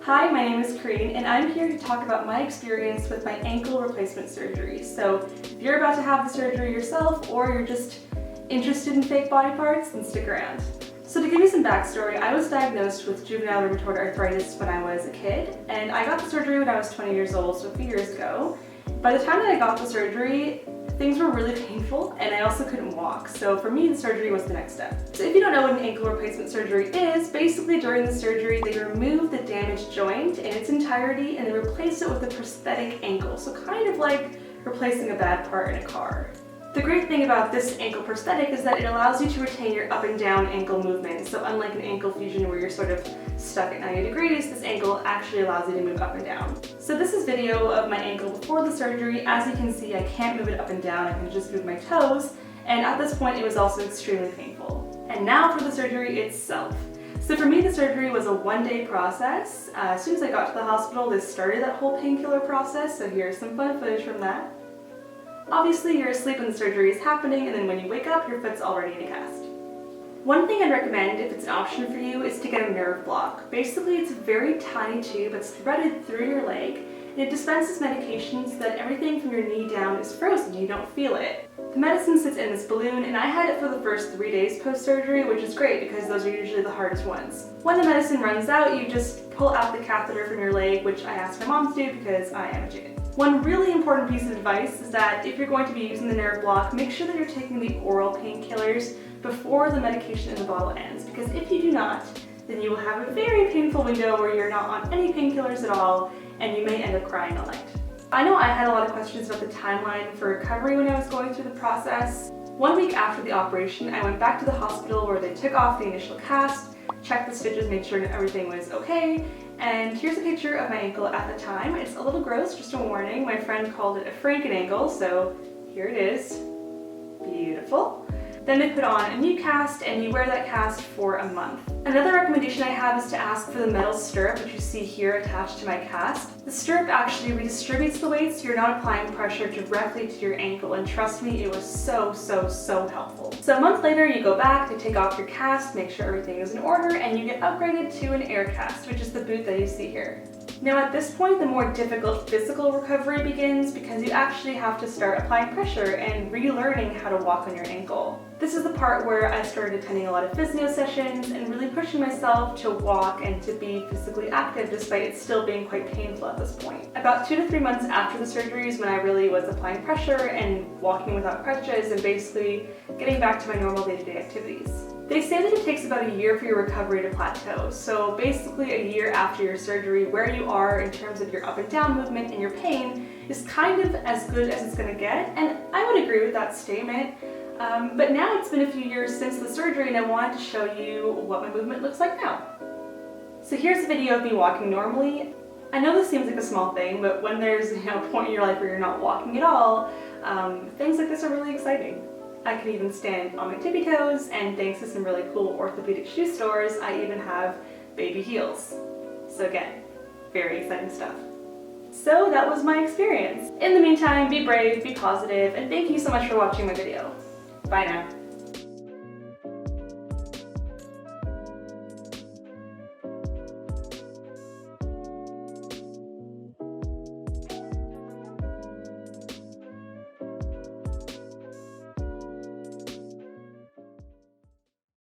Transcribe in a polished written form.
Hi, my name is Karin, and I'm here to talk about my experience with my ankle replacement surgery. So if you're about to have the surgery yourself, or you're just interested in fake body parts, then stick around. So to give you some backstory, I was diagnosed with juvenile rheumatoid arthritis when I was a kid, and I got the surgery when I was 20 years old, so a few years ago. By the time that I got the surgery, things were really painful, and I also couldn't walk, so for me the surgery was the next step. So if you don't know what an ankle replacement surgery is, basically during the surgery they remove the damaged joint in its entirety and they replace it with a prosthetic ankle, so kind of like replacing a bad part in a car. The great thing about this ankle prosthetic is that it allows you to retain your up and down ankle movement. So unlike an ankle fusion where you're sort of stuck at 90 degrees, this ankle actually allows you to move up and down. So this is video of my ankle before the surgery. As you can see, I can't move it up and down, I can just move my toes. And at this point, it was also extremely painful. And now for the surgery itself. So for me, the surgery was a one-day process. As soon as I got to the hospital, this started that whole painkiller process. So here's some fun footage from that. Obviously, you're asleep when the surgery is happening, and then when you wake up, your foot's already in a cast. One thing I'd recommend, if it's an option for you, is to get a nerve block. Basically, it's a very tiny tube that's threaded through your leg, and it dispenses medications so that everything from your knee down is frozen. You don't feel it. The medicine sits in this balloon, and I had it for the first 3 days post-surgery, which is great because those are usually the hardest ones. When the medicine runs out, you just pull out the catheter from your leg, which I asked my mom to do because I am a chicken. One really important piece of advice is that if you're going to be using the nerve block, make sure that you're taking the oral painkillers before the medication in the bottle ends, because if you do not, then you will have a very painful window where you're not on any painkillers at all, and you may end up crying all night. I know I had a lot of questions about the timeline for recovery when I was going through the process. 1 week after the operation, I went back to the hospital where they took off the initial cast, checked the stitches, made sure that everything was okay, and here's a picture of my ankle at the time. It's a little gross, just a warning. My friend called it a Franken ankle, so here it is. Beautiful. Then they put on a new cast, and you wear that cast for a month. Another recommendation I have is to ask for the metal stirrup, which you see here attached to my cast. The stirrup actually redistributes the weight, so you're not applying pressure directly to your ankle, and trust me, it was so helpful. So a month later, you go back, they take off your cast, make sure everything is in order, and you get upgraded to an air cast, which is the boot that you see here. Now at this point, the more difficult physical recovery begins because you actually have to start applying pressure and relearning how to walk on your ankle. This is the part where I started attending a lot of physio sessions and really pushing myself to walk and to be physically active despite it still being quite painful at this point. About 2 to 3 months after the surgery is when I really was applying pressure and walking without crutches and basically getting back to my normal day-to-day activities. They say that it takes about a year for your recovery to plateau, so basically a year after your surgery, where you are in terms of your up and down movement and your pain is kind of as good as it's going to get, and I would agree with that statement. But now it's been a few years since the surgery and I wanted to show you what my movement looks like now. So here's a video of me walking normally. I know this seems like a small thing, but when there's a point in your life where you're not walking at all, things like this are really exciting. I can even stand on my tippy toes, and thanks to some really cool orthopedic shoe stores, I even have baby heels. So again, very exciting stuff. So that was my experience. In the meantime, be brave, be positive, and thank you so much for watching my video. Bye now.